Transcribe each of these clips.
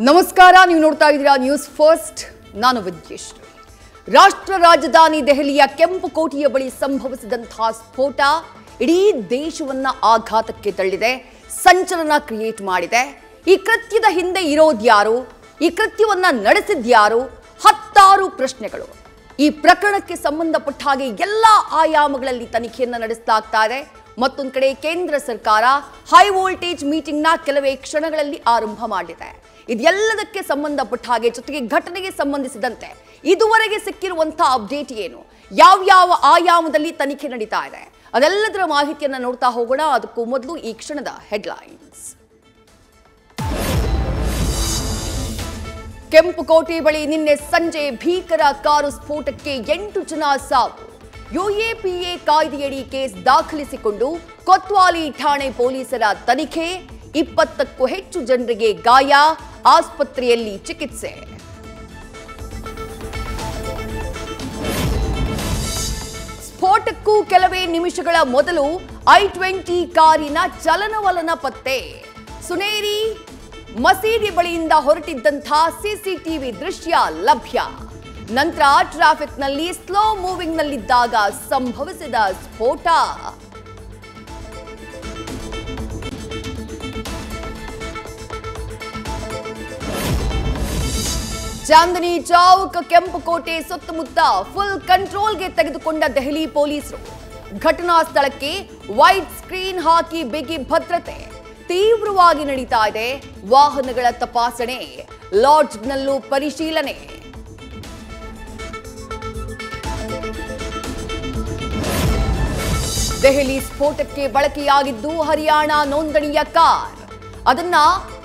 ನಮಸ್ಕಾರ, ನೀವು ನೋಡ್ತಾ ಇದ್ದೀರಾ ನ್ಯೂಸ್ ಫಸ್ಟ್. ನಾನು ವಿದ್ಯೇಶ್ವರಿ. ರಾಷ್ಟ್ರ ರಾಜಧಾನಿ ದೆಹಲಿಯ ಕೆಂಪುಕೋಟೆಯ ಬಳಿ ಸಂಭವಿಸಿದಂತಹ ಸ್ಫೋಟ ಇಡೀ ದೇಶವನ್ನ ಆಘಾತಕ್ಕೆ ತಳ್ಳಿದೆ, ಸಂಚಲನ ಕ್ರಿಯೇಟ್ ಮಾಡಿದೆ. ಈ ಕೃತ್ಯದ ಹಿಂದೆ ಇರೋದ್ಯಾರು, ಈ ಕೃತ್ಯವನ್ನ ನಡೆಸಿದ್ಯಾರು, ಹತ್ತಾರು ಪ್ರಶ್ನೆಗಳು. ಈ ಪ್ರಕರಣಕ್ಕೆ ಸಂಬಂಧಪಟ್ಟ ಹಾಗೆ ಎಲ್ಲ ಆಯಾಮಗಳಲ್ಲಿ ತನಿಖೆಯನ್ನ ನಡೆಸಲಾಗ್ತಾ ಇದೆ. ಮತ್ತೊಂದು ಕಡೆ ಕೇಂದ್ರ ಸರ್ಕಾರ ಹೈ ವೋಲ್ಟೇಜ್ ಮೀಟಿಂಗ್ನ ಕೆಲವೇ ಕ್ಷಣಗಳಲ್ಲಿ ಆರಂಭ ಮಾಡಿದೆ. ಇದೆಲ್ಲದಕ್ಕೆ ಸಂಬಂಧಪಟ್ಟ ಹಾಗೆ ಜೊತೆಗೆ ಘಟನೆಗೆ ಸಂಬಂಧಿಸಿದಂತೆ ಇದುವರೆಗೆ ಸಿಕ್ಕಿರುವಂತಹ ಅಪ್ಡೇಟ್ ಏನು, ಯಾವ ಆಯಾಮದಲ್ಲಿ ತನಿಖೆ ನಡೀತಾ ಇದೆ, ಅದೆಲ್ಲದರ ಮಾಹಿತಿಯನ್ನ ನೋಡ್ತಾ ಹೋಗೋಣ. ಅದಕ್ಕೂ ಮೊದಲು ಈ ಕ್ಷಣದ ಹೆಡ್ಲೈನ್ಸ್. ಕೆಂಪುಕೋಟೆ ಬಳಿ ನಿನ್ನೆ ಸಂಜೆ ಭೀಕರ ಕಾರು ಸ್ಫೋಟಕ್ಕೆ 8 ಜನ ಸಾವು. ಯುಎಪಿಎ ಕಾಯ್ದೆಯಡಿ ಕೇಸ್ ದಾಖಲಿಸಿಕೊಂಡು ಕೊತ್ವಾಲಿ ಠಾಣೆ ಪೊಲೀಸರ ತನಿಖೆ. 20ಕ್ಕೂ ಹೆಚ್ಚು ಜನರಿಗೆ ಗಾಯ, ಆಸ್ಪತ್ರೆಯಲ್ಲಿ ಚಿಕಿತ್ಸೆ. ಸ್ಫೋಟಕ್ಕೂ ಕೆಲವೇ ನಿಮಿಷಗಳ ಮೊದಲು i20 ಕಾರಿನ ಚಲನವಲನ ಪತ್ತೆ. ಸುನೇರಿ ಮಸೀದಿ ಬಳಿಯಿಂದ ಹೊರಟಿದ್ದಂತಹ ಸಿಸಿಟಿವಿ ದೃಶ್ಯ ಲಭ್ಯ. ನಂತರ ಟ್ರಾಫಿಕ್ನಲ್ಲಿ ಸ್ಲೋ ಮೂವಿಂಗ್ನಲ್ಲಿದ್ದಾಗ ಸಂಭವಿಸಿದ ಸ್ಫೋಟ. ಚಾಂದನಿ ಚೌಕ್ ಕೆಂಪುಕೋಟೆ ಸುತ್ತಮುತ್ತ ಫುಲ್ ಕಂಟ್ರೋಲ್ಗೆ ತೆಗೆದುಕೊಂಡ ದೆಹಲಿ ಪೊಲೀಸರು. ಘಟನಾ ಸ್ಥಳಕ್ಕೆ ವೈಟ್ ಸ್ಕ್ರೀನ್ ಹಾಕಿ ಬಿಗಿ ಭದ್ರತೆ. ತೀವ್ರವಾಗಿ ನಡೀತಾ ಇದೆ ವಾಹನಗಳ ತಪಾಸಣೆ, ಲಾಡ್ಜ್ನಲ್ಲೂ ಪರಿಶೀಲನೆ. ದೆಹಲಿ ಸ್ಫೋಟಕ್ಕೆ ಬಳಕೆಯಾಗಿದ್ದು ಹರಿಯಾಣ ನೋಂದಣಿಯ ಕಾರ್. ಅದನ್ನ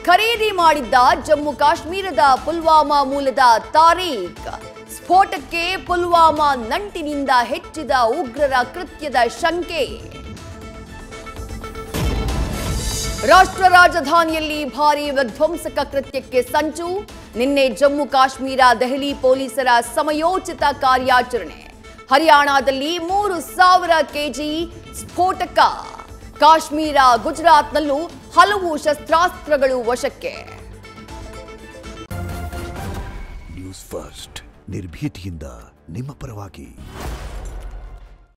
ಖರೀದಿ ಮಾಡಿದ್ದ ಜಮ್ಮು ಕಾಶ್ಮೀರದ ಪುಲ್ವಾಮಾ ಮೂಲದ ತಾರೀಖ್. ಸ್ಫೋಟಕ್ಕೆ ಪುಲ್ವಾಮಾ ನಂಟಿನಿಂದ ಹೆಚ್ಚಿದ ಉಗ್ರರ ಕೃತ್ಯದ ಶಂಕೆ. ರಾಷ್ಟ್ರ ರಾಜಧಾನಿಯಲ್ಲಿ ಭಾರೀ ವಿಧ್ವಂಸಕ ಕೃತ್ಯಕ್ಕೆ ಸಂಚು. ನಿನ್ನೆ ಜಮ್ಮು ಕಾಶ್ಮೀರ ದೆಹಲಿ ಪೊಲೀಸರ ಸಮಯೋಚಿತ ಕಾರ್ಯಾಚರಣೆ. ಹರಿಯಾಣದಲ್ಲಿ 3000 ಕೆಜಿ ಸ್ಫೋಟಕ. ಕಾಶ್ಮೀರ, ಗುಜರಾತ್ನಲ್ಲೂ ಹಲವು ಶಸ್ತ್ರಾಸ್ತ್ರಗಳು ವಶಕ್ಕೆ. ನ್ಯೂಸ್ ಫಸ್ಟ್, ನಿರ್ಭೀತಿಯಿಂದ ನಿಮ್ಮ ಪರವಾಗಿ.